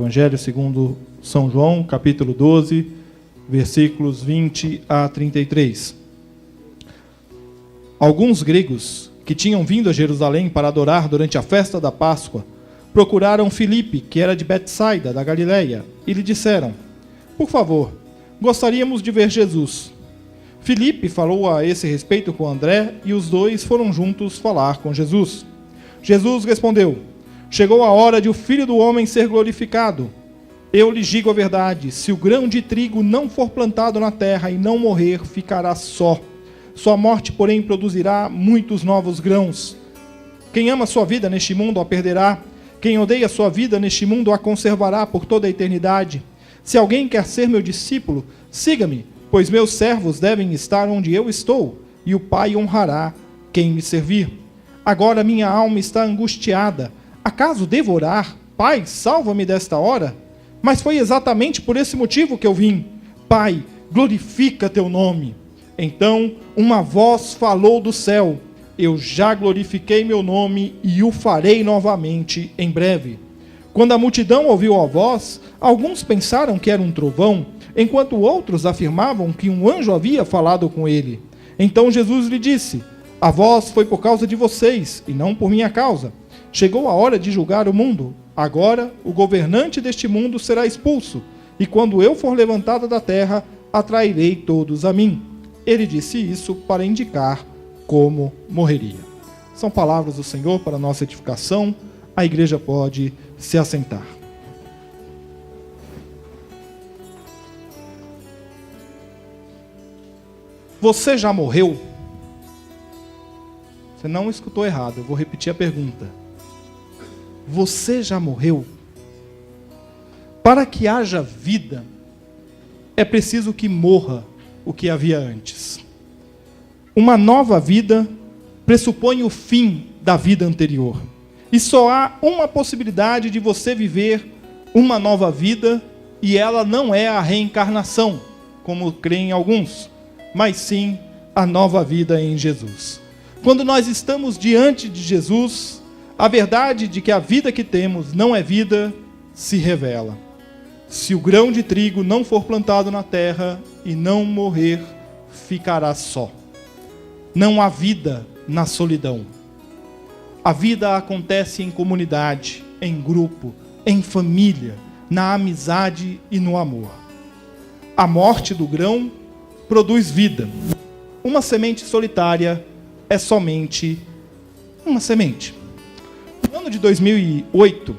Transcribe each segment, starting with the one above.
Evangelho segundo São João, capítulo 12, versículos 20 a 33. Alguns gregos que tinham vindo a Jerusalém para adorar durante a festa da Páscoa procuraram Filipe, que era de Betsaida, da Galileia, e lhe disseram: por favor, gostaríamos de ver Jesus. Filipe falou a esse respeito com André, e os dois foram juntos falar com Jesus. Jesus respondeu: chegou a hora de o Filho do Homem ser glorificado. Eu lhes digo a verdade, se o grão de trigo não for plantado na terra e não morrer, ficará só. Sua morte, porém, produzirá muitos novos grãos. Quem ama sua vida neste mundo a perderá. Quem odeia sua vida neste mundo a conservará por toda a eternidade. Se alguém quer ser meu discípulo, siga-me, pois meus servos devem estar onde eu estou, e o Pai honrará quem me servir. Agora minha alma está angustiada. Acaso devo orar? Pai, salva-me desta hora? Mas foi exatamente por esse motivo que eu vim. Pai, glorifica teu nome. Então uma voz falou do céu: eu já glorifiquei meu nome e o farei novamente em breve. Quando a multidão ouviu a voz, alguns pensaram que era um trovão, enquanto outros afirmavam que um anjo havia falado com ele. Então Jesus lhe disse: a voz foi por causa de vocês, e não por minha causa. Chegou a hora de julgar o mundo. Agora o governante deste mundo será expulso, e quando eu for levantado da terra, atrairei todos a mim. Ele disse isso para indicar como morreria. São palavras do Senhor para nossa edificação. A igreja pode se assentar. Você já morreu? Você não escutou errado, eu vou repetir a pergunta. Você já morreu? Para que haja vida, é preciso que morra o que havia antes. Uma nova vida pressupõe o fim da vida anterior. E só há uma possibilidade de você viver uma nova vida, e ela não é a reencarnação, como creem alguns, mas sim a nova vida em Jesus. Quando nós estamos diante de Jesus, a verdade de que a vida que temos não é vida se revela. Se o grão de trigo não for plantado na terra e não morrer, ficará só. Não há vida na solidão. A vida acontece em comunidade, em grupo, em família, na amizade e no amor. A morte do grão produz vida. Uma semente solitária é somente uma semente. No ano de 2008,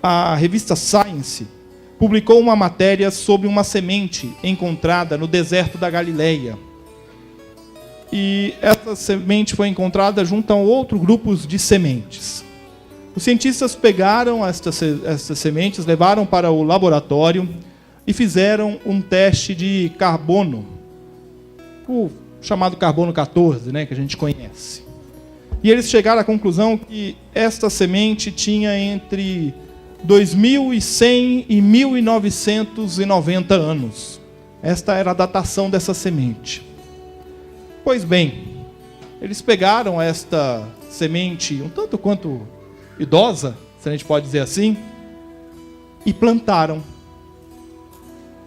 a revista Science publicou uma matéria sobre uma semente encontrada no deserto da Galileia. E essa semente foi encontrada junto a outros grupos de sementes. Os cientistas pegaram estas sementes, levaram para o laboratório e fizeram um teste de carbono, o chamado carbono 14, que a gente conhece. E eles chegaram à conclusão que esta semente tinha entre 2100 e 1990 anos. Esta era a datação dessa semente. Pois bem, eles pegaram esta semente um tanto quanto idosa, se a gente pode dizer assim, e plantaram.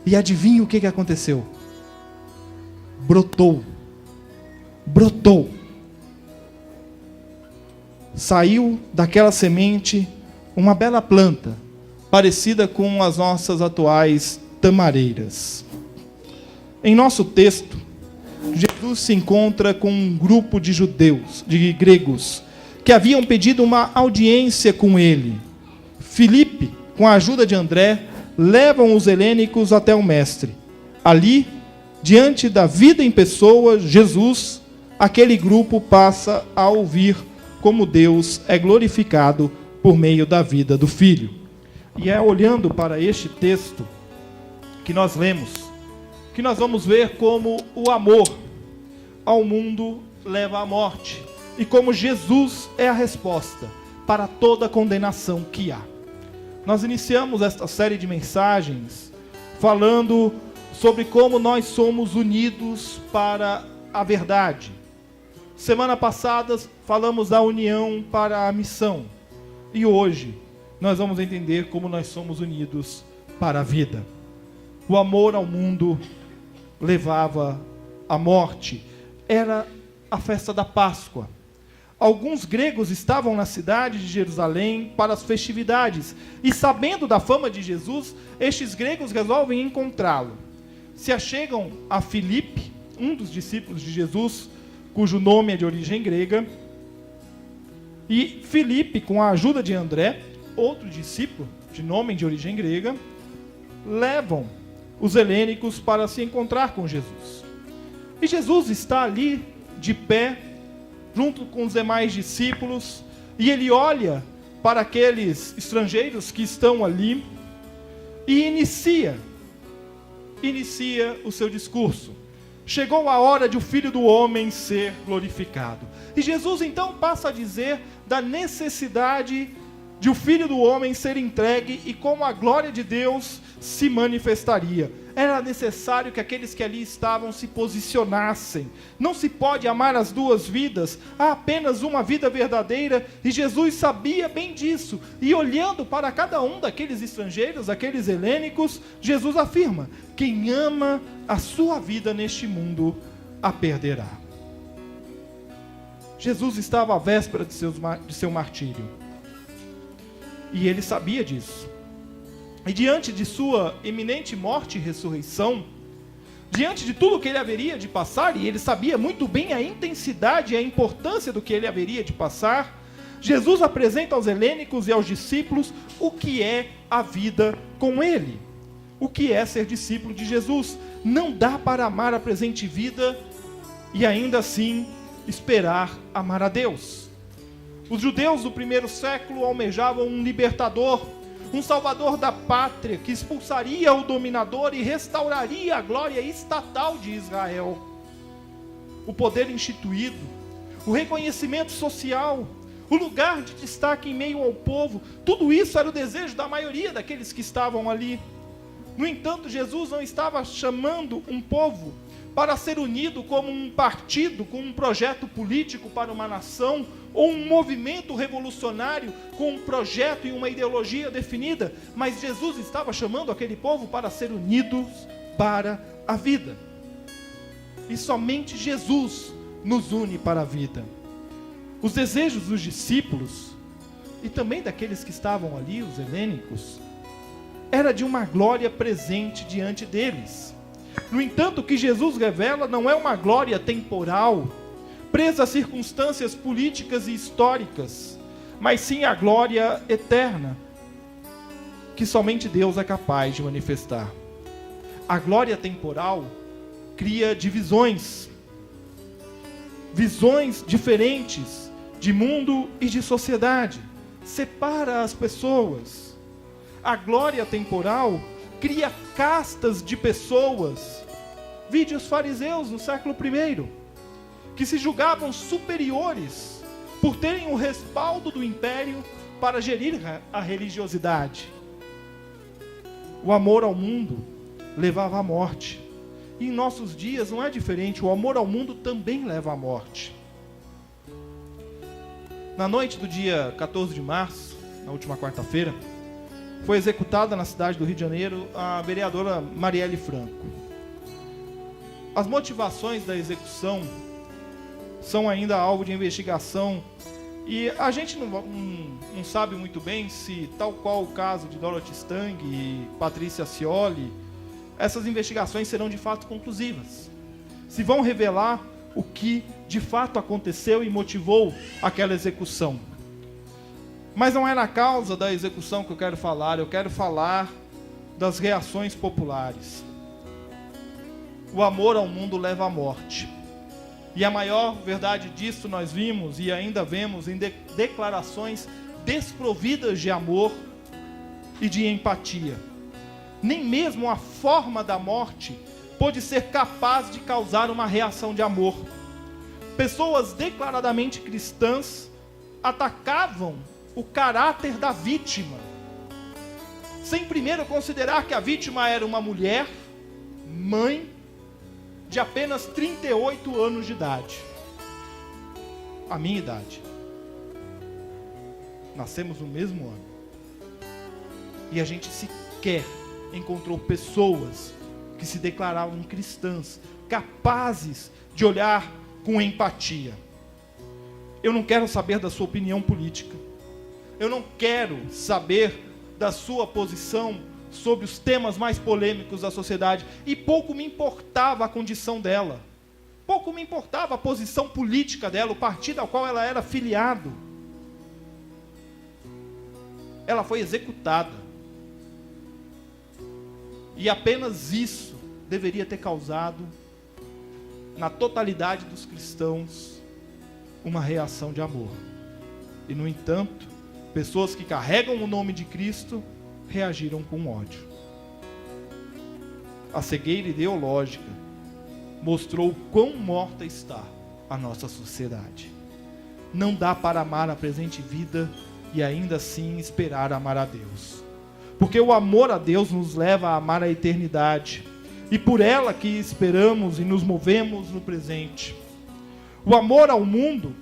E adivinha o que aconteceu? Brotou. Brotou. Saiu daquela semente uma bela planta, parecida com as nossas atuais tamareiras. Em nosso texto, Jesus se encontra com um grupo de judeus, de gregos, que haviam pedido uma audiência com ele. Filipe, com a ajuda de André, levam os helênicos até o mestre. Ali, diante da vida em pessoa, Jesus, aquele grupo passa a ouvir como Deus é glorificado por meio da vida do Filho. E é olhando para este texto que nós lemos, que nós vamos ver como o amor ao mundo leva à morte, e como Jesus é a resposta para toda a condenação que há. Nós iniciamos esta série de mensagens falando sobre como nós somos unidos para a verdade. Semana passada falamos da união para a missão. E hoje nós vamos entender como nós somos unidos para a vida. O amor ao mundo levava à morte. Era a festa da Páscoa. Alguns gregos estavam na cidade de Jerusalém para as festividades, e sabendo da fama de Jesus, estes gregos resolvem encontrá-lo. Se achegam a Filipe, um dos discípulos de Jesus, cujo nome é de origem grega, e Filipe, com a ajuda de André, outro discípulo de nome de origem grega, levam os helênicos para se encontrar com Jesus. E Jesus está ali, de pé, junto com os demais discípulos, e ele olha para aqueles estrangeiros que estão ali e inicia o seu discurso. Chegou a hora de o Filho do Homem ser glorificado. E Jesus então passa a dizer da necessidade de o Filho do Homem ser entregue e como a glória de Deus se manifestaria. Era necessário que aqueles que ali estavam se posicionassem. Não se pode amar as duas vidas, há apenas uma vida verdadeira, e Jesus sabia bem disso. E olhando para cada um daqueles estrangeiros, aqueles helênicos, Jesus afirma: quem ama a sua vida neste mundo, a perderá. Jesus estava à véspera de seu martírio. E ele sabia disso. E diante de sua iminente morte e ressurreição, diante de tudo que ele haveria de passar, e ele sabia muito bem a intensidade e a importância do que ele haveria de passar, Jesus apresenta aos helênicos e aos discípulos o que é a vida com ele. O que é ser discípulo de Jesus. Não dá para amar a presente vida e ainda assim esperar amar a Deus. Os judeus do primeiro século almejavam um libertador, um salvador da pátria, que expulsaria o dominador e restauraria a glória estatal de Israel. O poder instituído, o reconhecimento social, o lugar de destaque em meio ao povo, tudo isso era o desejo da maioria daqueles que estavam ali. No entanto, Jesus não estava chamando um povo para ser unido como um partido, com um projeto político para uma nação, ou um movimento revolucionário com um projeto e uma ideologia definida, mas Jesus estava chamando aquele povo para ser unidos para a vida. E somente Jesus nos une para a vida. Os desejos dos discípulos, e também daqueles que estavam ali, os helênicos, era de uma glória presente diante deles. No entanto, o que Jesus revela não é uma glória temporal, presa a circunstâncias políticas e históricas, mas sim a glória eterna, que somente Deus é capaz de manifestar. A glória temporal cria divisões, visões diferentes de mundo e de sociedade, separa as pessoas. A glória temporal cria castas de pessoas. Vide os fariseus no século I, que se julgavam superiores por terem o respaldo do império para gerir a religiosidade. O amor ao mundo levava à morte. E em nossos dias não é diferente, o amor ao mundo também leva à morte. Na noite do dia 14 de março, na última quarta-feira, foi executada na cidade do Rio de Janeiro a vereadora Marielle Franco. As motivações da execução são ainda alvo de investigação e a gente não sabe muito bem se, tal qual o caso de Dorothy Stang e Patrícia Scioli, essas investigações serão de fato conclusivas. Se vão revelar o que de fato aconteceu e motivou aquela execução. Mas não é na causa da execução que eu quero falar das reações populares. O amor ao mundo leva à morte. E a maior verdade disso nós vimos e ainda vemos em declarações desprovidas de amor e de empatia. Nem mesmo a forma da morte pôde ser capaz de causar uma reação de amor. Pessoas declaradamente cristãs atacavam o caráter da vítima, sem primeiro considerar que a vítima era uma mulher, mãe, de apenas 38 anos de idade. A minha idade. Nascemos no mesmo ano. E a gente sequer encontrou pessoas que se declaravam cristãs, capazes de olhar com empatia. Eu não quero saber da sua opinião política. Eu não quero saber da sua posição sobre os temas mais polêmicos da sociedade. E pouco me importava a condição dela. Pouco me importava a posição política dela, o partido ao qual ela era filiado. Ela foi executada. E apenas isso deveria ter causado, na totalidade dos cristãos, uma reação de amor. E, no entanto, pessoas que carregam o nome de Cristo reagiram com ódio. A cegueira ideológica mostrou quão morta está a nossa sociedade. Não dá para amar a presente vida e ainda assim esperar amar a Deus. Porque o amor a Deus nos leva a amar a eternidade. E por ela que esperamos e nos movemos no presente. O amor ao mundo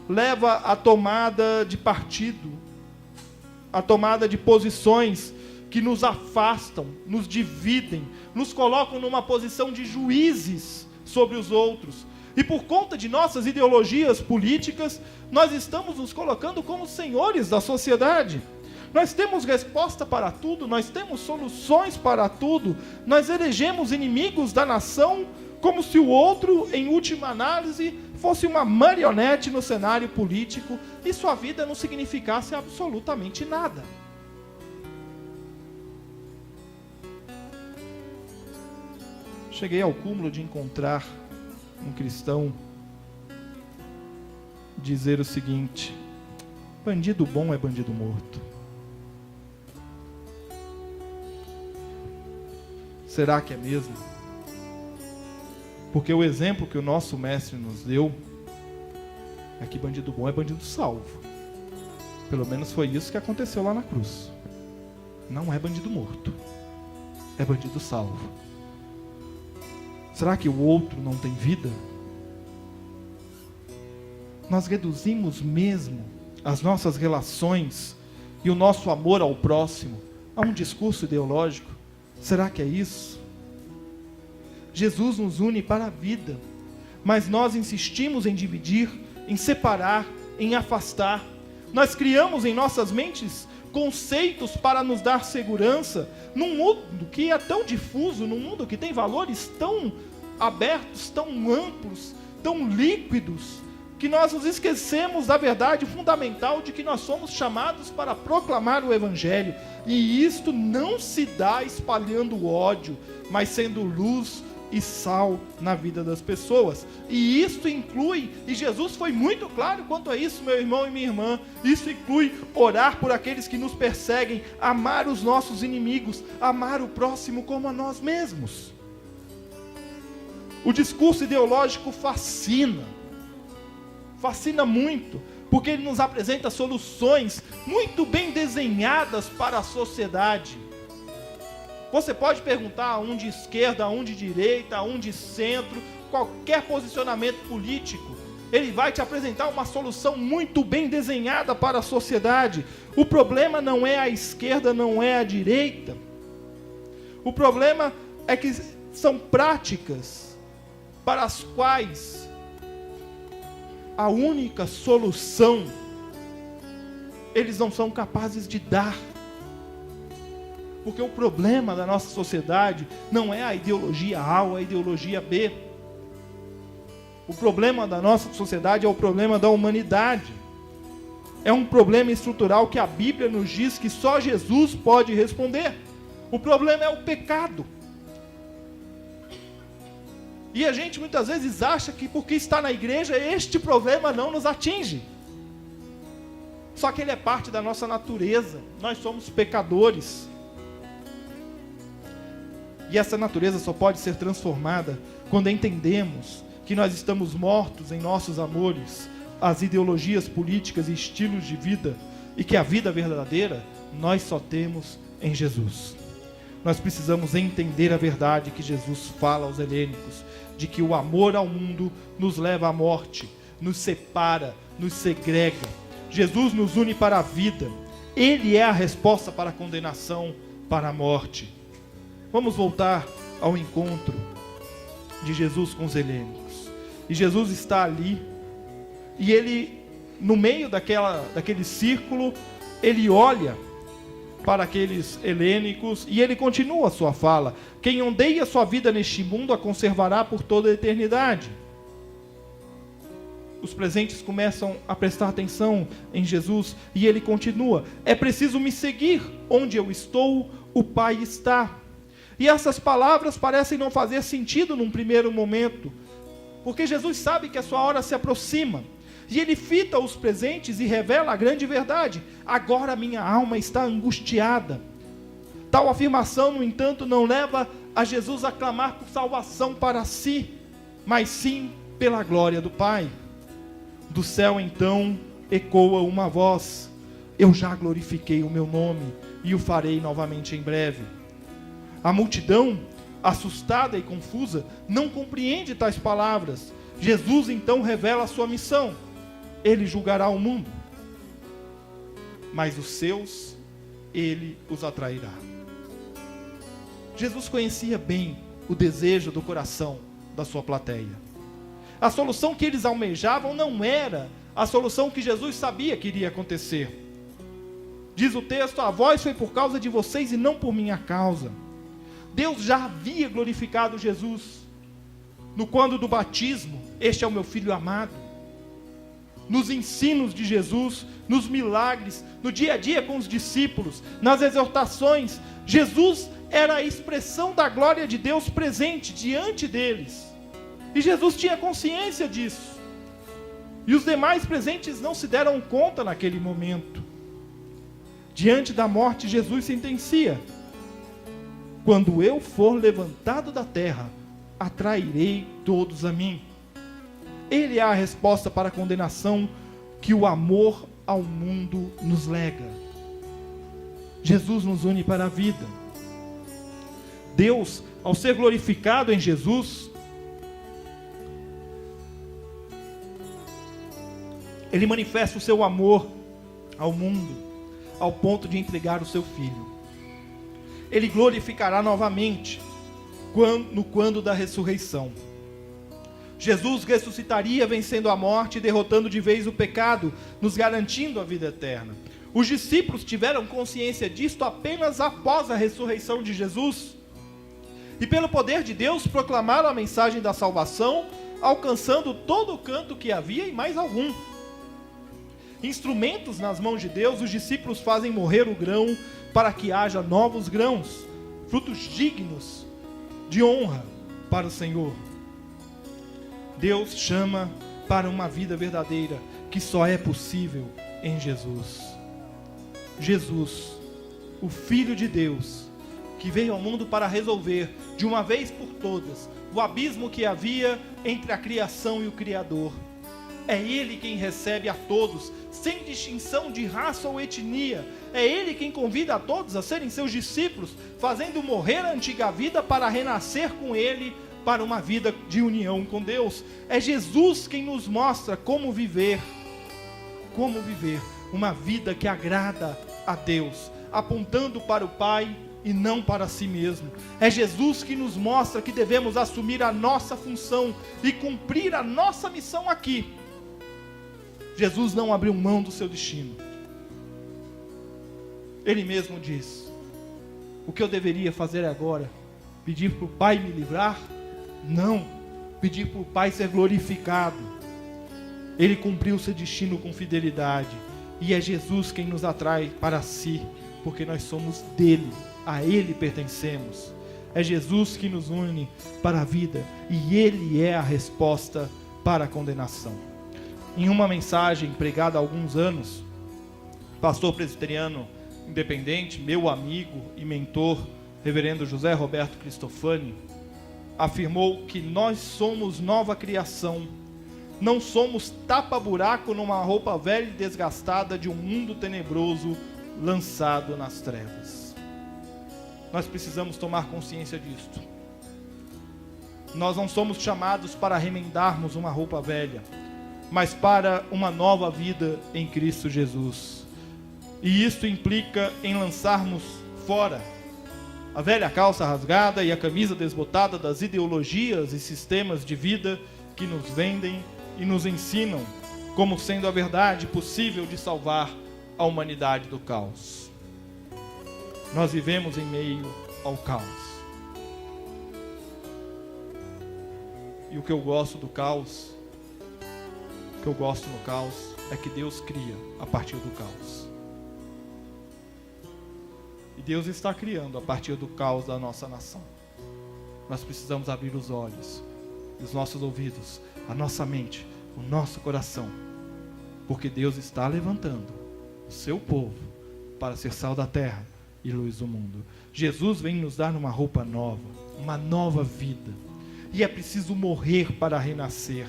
leva à tomada de partido, à tomada de posições que nos afastam, nos dividem, nos colocam numa posição de juízes sobre os outros. E por conta de nossas ideologias políticas, nós estamos nos colocando como senhores da sociedade. Nós temos resposta para tudo, nós temos soluções para tudo, nós elegemos inimigos da nação como se o outro, em última análise, fosse uma marionete no cenário político e sua vida não significasse absolutamente nada. Cheguei ao cúmulo de encontrar um cristão dizer o seguinte: bandido bom é bandido morto. Será que é mesmo? Porque o exemplo que o nosso mestre nos deu é que bandido bom é bandido salvo. Pelo menos foi isso que aconteceu lá na cruz. Não é bandido morto, é bandido salvo. Será que o outro não tem vida? Nós reduzimos mesmo as nossas relações e o nosso amor ao próximo a um discurso ideológico? Será que é isso? Jesus nos une para a vida, mas nós insistimos em dividir, em separar, em afastar. Nós criamos em nossas mentes conceitos para nos dar segurança, num mundo que é tão difuso, num mundo que tem valores tão abertos, tão amplos, tão líquidos, que nós nos esquecemos da verdade fundamental de que nós somos chamados para proclamar o Evangelho. E isto não se dá espalhando ódio, mas sendo luz e sal na vida das pessoas. E isto inclui, e Jesus foi muito claro quanto a isso, meu irmão e minha irmã, isso inclui orar por aqueles que nos perseguem, amar os nossos inimigos, amar o próximo como a nós mesmos. O discurso ideológico fascina muito, porque ele nos apresenta soluções muito bem desenhadas para a sociedade. Você pode perguntar a um de esquerda, a um de direita, a um de centro, qualquer posicionamento político, ele vai te apresentar uma solução muito bem desenhada para a sociedade. O problema não é a esquerda, não é a direita. O problema é que são práticas para as quais a única solução eles não são capazes de dar. Porque o problema da nossa sociedade não é a ideologia A ou a ideologia B. O problema da nossa sociedade é o problema da humanidade. É um problema estrutural que a Bíblia nos diz que só Jesus pode responder. O problema é o pecado. E a gente muitas vezes acha que porque está na igreja, este problema não nos atinge. Só que ele é parte da nossa natureza. Nós somos pecadores. E essa natureza só pode ser transformada quando entendemos que nós estamos mortos em nossos amores, às ideologias políticas e estilos de vida, e que a vida verdadeira nós só temos em Jesus. Nós precisamos entender a verdade que Jesus fala aos helênicos, de que o amor ao mundo nos leva à morte, nos separa, nos segrega. Jesus nos une para a vida. Ele é a resposta para a condenação, para a morte. Vamos voltar ao encontro de Jesus com os helênicos. E Jesus está ali, e ele, no meio daquele círculo, ele olha para aqueles helênicos, e ele continua a sua fala: quem odeia sua vida neste mundo a conservará por toda a eternidade. Os presentes começam a prestar atenção em Jesus, e ele continua: é preciso me seguir, onde eu estou, o Pai está. E essas palavras parecem não fazer sentido num primeiro momento, porque Jesus sabe que a sua hora se aproxima. E ele fita os presentes e revela a grande verdade: agora minha alma está angustiada. Tal afirmação, no entanto, não leva a Jesus a clamar por salvação para si, mas sim pela glória do Pai. Do céu então ecoa uma voz: eu já glorifiquei o meu nome e o farei novamente em breve. A multidão, assustada e confusa, não compreende tais palavras. Jesus então revela a sua missão: ele julgará o mundo, mas os seus, ele os atrairá. Jesus conhecia bem o desejo do coração da sua plateia. A solução que eles almejavam não era a solução que Jesus sabia que iria acontecer. Diz o texto: a voz foi por causa de vocês e não por minha causa. Deus já havia glorificado Jesus no quando do batismo: este é o meu filho amado. Nos ensinos de Jesus, nos milagres, no dia a dia com os discípulos, nas exortações, Jesus era a expressão da glória de Deus presente diante deles. E Jesus tinha consciência disso. E os demais presentes não se deram conta naquele momento. Diante da morte, Jesus sentencia: quando eu for levantado da terra, atrairei todos a mim. Ele é a resposta para a condenação que o amor ao mundo nos lega. Jesus nos une para a vida. Deus, ao ser glorificado em Jesus, ele manifesta o seu amor ao mundo, ao ponto de entregar o seu Filho. Ele glorificará novamente, quando da ressurreição. Jesus ressuscitaria vencendo a morte e derrotando de vez o pecado, nos garantindo a vida eterna. Os discípulos tiveram consciência disto apenas após a ressurreição de Jesus. E pelo poder de Deus proclamaram a mensagem da salvação, alcançando todo o canto que havia e mais algum. Instrumentos nas mãos de Deus, os discípulos fazem morrer o grão para que haja novos grãos, frutos dignos de honra para o Senhor. Deus chama para uma vida verdadeira que só é possível em Jesus. Jesus, o Filho de Deus, que veio ao mundo para resolver de uma vez por todas o abismo que havia entre a criação e o Criador. É Ele quem recebe a todos, sem distinção de raça ou etnia. É Ele quem convida a todos a serem seus discípulos, fazendo morrer a antiga vida para renascer com Ele, para uma vida de união com Deus. É Jesus quem nos mostra como viver uma vida que agrada a Deus, apontando para o Pai e não para si mesmo. É Jesus que nos mostra que devemos assumir a nossa função e cumprir a nossa missão aqui. Jesus não abriu mão do seu destino. Ele mesmo diz: o que eu deveria fazer agora? Pedir para o Pai me livrar? Não, pedir para o Pai ser glorificado. Ele cumpriu seu destino com fidelidade, e é Jesus quem nos atrai para si, porque nós somos dele, a Ele pertencemos. É Jesus que nos une para a vida, e Ele é a resposta para a condenação. Em uma mensagem pregada há alguns anos, pastor presbiteriano independente, meu amigo e mentor, reverendo José Roberto Cristofani, afirmou que nós somos nova criação, não somos tapa-buraco numa roupa velha e desgastada de um mundo tenebroso lançado nas trevas. Nós precisamos tomar consciência disto. Nós não somos chamados para remendarmos uma roupa velha, mas para uma nova vida em Cristo Jesus. E isto implica em lançarmos fora a velha calça rasgada e a camisa desbotada das ideologias e sistemas de vida que nos vendem e nos ensinam como sendo a verdade possível de salvar a humanidade do caos. Nós vivemos em meio ao caos. E o que eu gosto do caos, o que eu gosto no caos, é que Deus cria a partir do caos. E Deus está criando a partir do caos da nossa nação. Nós precisamos abrir os olhos, os nossos ouvidos, a nossa mente, o nosso coração, porque Deus está levantando o seu povo para ser sal da terra e luz do mundo. Jesus vem nos dar uma roupa nova, uma nova vida, e é preciso morrer para renascer.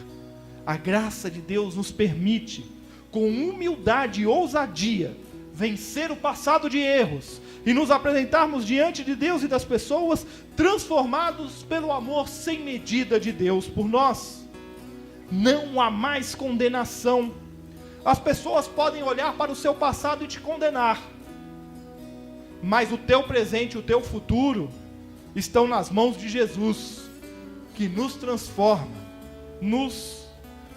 A graça de Deus nos permite, com humildade e ousadia, vencer o passado de erros e nos apresentarmos diante de Deus e das pessoas transformados pelo amor sem medida de Deus por nós. Não há mais condenação. As pessoas podem olhar para o seu passado e te condenar, mas o teu presente e o teu futuro estão nas mãos de Jesus, que nos transforma, nos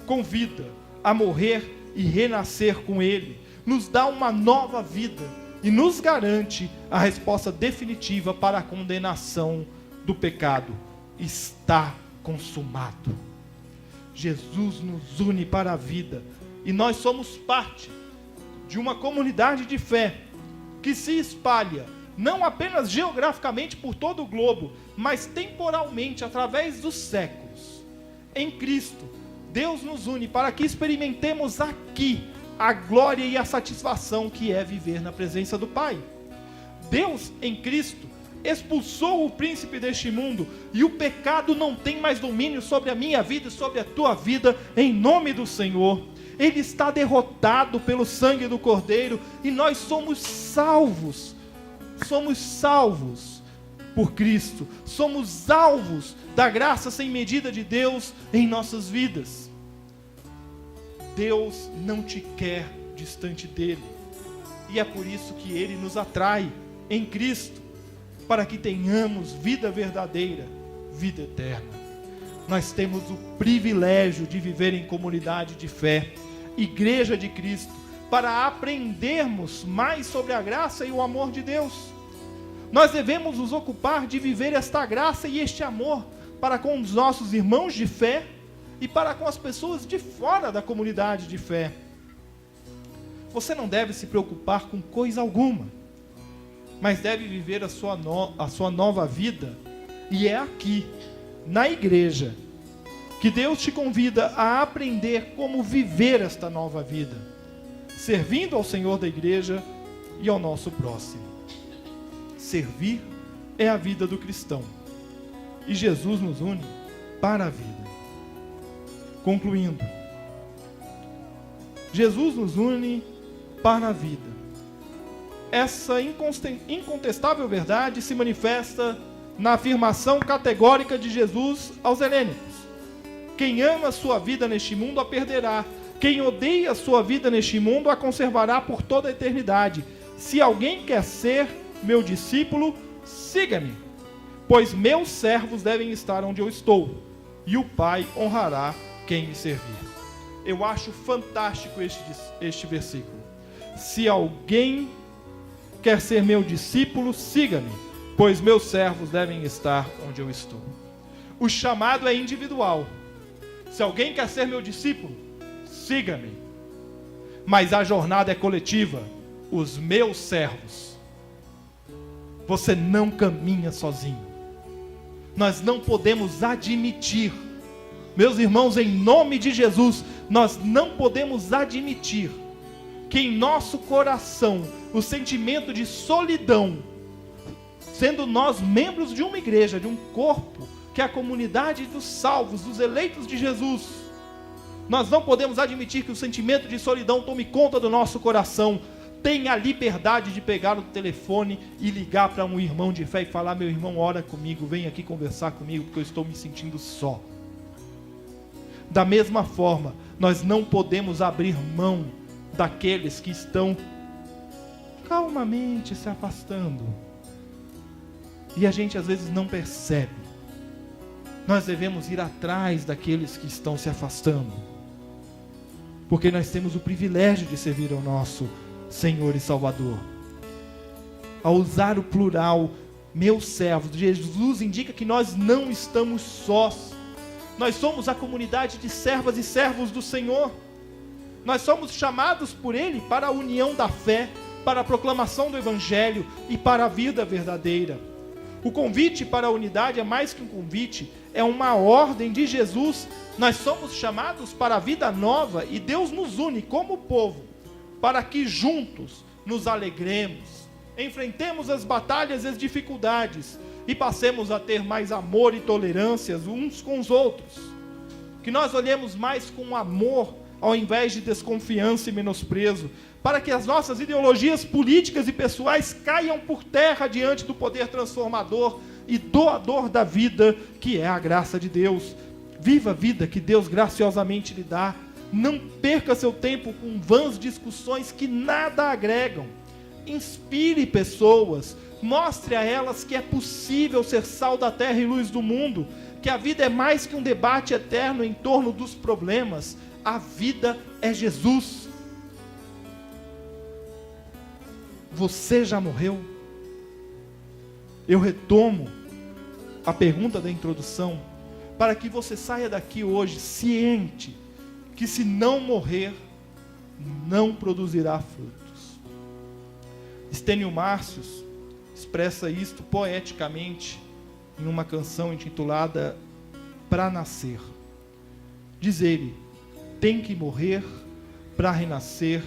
convida a morrer e renascer com Ele, nos dá uma nova vida e nos garante a resposta definitiva para a condenação do pecado. Está consumado. Jesus nos une para a vida e nós somos parte de uma comunidade de fé que se espalha não apenas geograficamente por todo o globo, mas temporalmente através dos séculos. Em Cristo, Deus nos une para que experimentemos aqui a glória e a satisfação que é viver na presença do Pai. Deus, em Cristo, expulsou o príncipe deste mundo, e o pecado não tem mais domínio sobre a minha vida e sobre a tua vida, em nome do Senhor. Ele está derrotado pelo sangue do Cordeiro, e nós somos salvos por Cristo, somos alvos da graça sem medida de Deus em nossas vidas. Deus não te quer distante dele, e é por isso que ele nos atrai em Cristo, para que tenhamos vida verdadeira, vida eterna. Nós temos o privilégio de viver em comunidade de fé, igreja de Cristo, para aprendermos mais sobre a graça e o amor de Deus. Nós devemos nos ocupar de viver esta graça e este amor para com os nossos irmãos de fé e para com as pessoas de fora da comunidade de fé. Você não deve se preocupar com coisa alguma, mas deve viver a sua nova vida, e é aqui, na igreja, que Deus te convida a aprender como viver esta nova vida, servindo ao Senhor da igreja e ao nosso próximo. Servir é a vida do cristão, e Jesus nos une para a vida. Concluindo, Jesus nos une para a vida. Essa incontestável verdade se manifesta na afirmação categórica de Jesus aos helênicos: quem ama a sua vida neste mundo a perderá, quem odeia a sua vida neste mundo a conservará por toda a eternidade. Se alguém quer ser meu discípulo, siga-me, pois meus servos devem estar onde eu estou, e o Pai honrará quem me servir. Eu acho fantástico este versículo. Se alguém quer ser meu discípulo, siga-me, pois meus servos devem estar onde eu estou. O chamado é individual. Se alguém quer ser meu discípulo, siga-me. Mas a jornada é coletiva. Os meus servos. Você não caminha sozinho. Nós não podemos admitir, meus irmãos, em nome de Jesus, nós não podemos admitir que em nosso coração o sentimento de solidão, sendo nós membros de uma igreja, de um corpo, que é a comunidade dos salvos, dos eleitos de Jesus, nós não podemos admitir que o sentimento de solidão tome conta do nosso coração. Tenha a liberdade de pegar o telefone e ligar para um irmão de fé e falar: meu irmão, ora comigo, vem aqui conversar comigo, porque eu estou me sentindo só. Da mesma forma, nós não podemos abrir mão daqueles que estão calmamente se afastando. E a gente às vezes não percebe. Nós devemos ir atrás daqueles que estão se afastando, porque nós temos o privilégio de servir ao nosso Senhor e Salvador. Ao usar o plural, meus servos, Jesus indica que nós não estamos sós. Nós somos a comunidade de servas e servos do Senhor. Nós somos chamados por Ele para a união da fé, para a proclamação do Evangelho e para a vida verdadeira. O convite para a unidade é mais que um convite, é uma ordem de Jesus. Nós somos chamados para a vida nova e Deus nos une como povo, para que juntos nos alegremos, enfrentemos as batalhas e as dificuldades e passemos a ter mais amor e tolerância uns com os outros. Que nós olhemos mais com amor ao invés de desconfiança e menosprezo, para que as nossas ideologias políticas e pessoais caiam por terra diante do poder transformador e doador da vida, que é a graça de Deus. Viva a vida que Deus graciosamente lhe dá. Não perca seu tempo com vãs discussões que nada agregam. Inspire pessoas, mostre a elas que é possível ser sal da terra e luz do mundo, que a vida é mais que um debate eterno em torno dos problemas. A vida é Jesus. Você já morreu? Eu retomo a pergunta da introdução, para que você saia daqui hoje ciente que se não morrer, não produzirá frutos. Estênio Márcios expressa isto poeticamente em uma canção intitulada Pra Nascer. Diz ele: tem que morrer para renascer,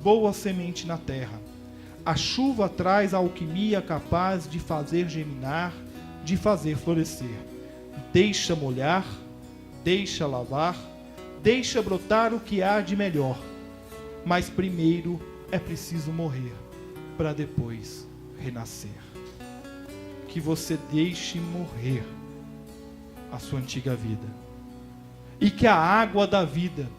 boa semente na terra. A chuva traz a alquimia capaz de fazer germinar, de fazer florescer. Deixa molhar, deixa lavar, deixa brotar o que há de melhor. Mas primeiro é preciso morrer, para depois renascer. Que você deixe morrer a sua antiga vida. E que a água da vida,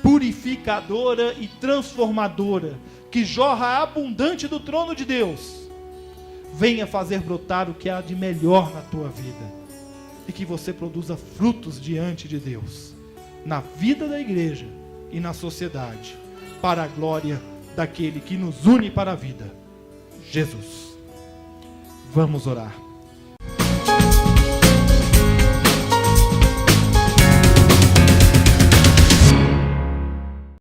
purificadora e transformadora, que jorra abundante do trono de Deus, venha fazer brotar o que há de melhor na tua vida. E que você produza frutos diante de Deus, na vida da igreja e na sociedade, para a glória daquele que nos une para a vida, Jesus. Vamos orar.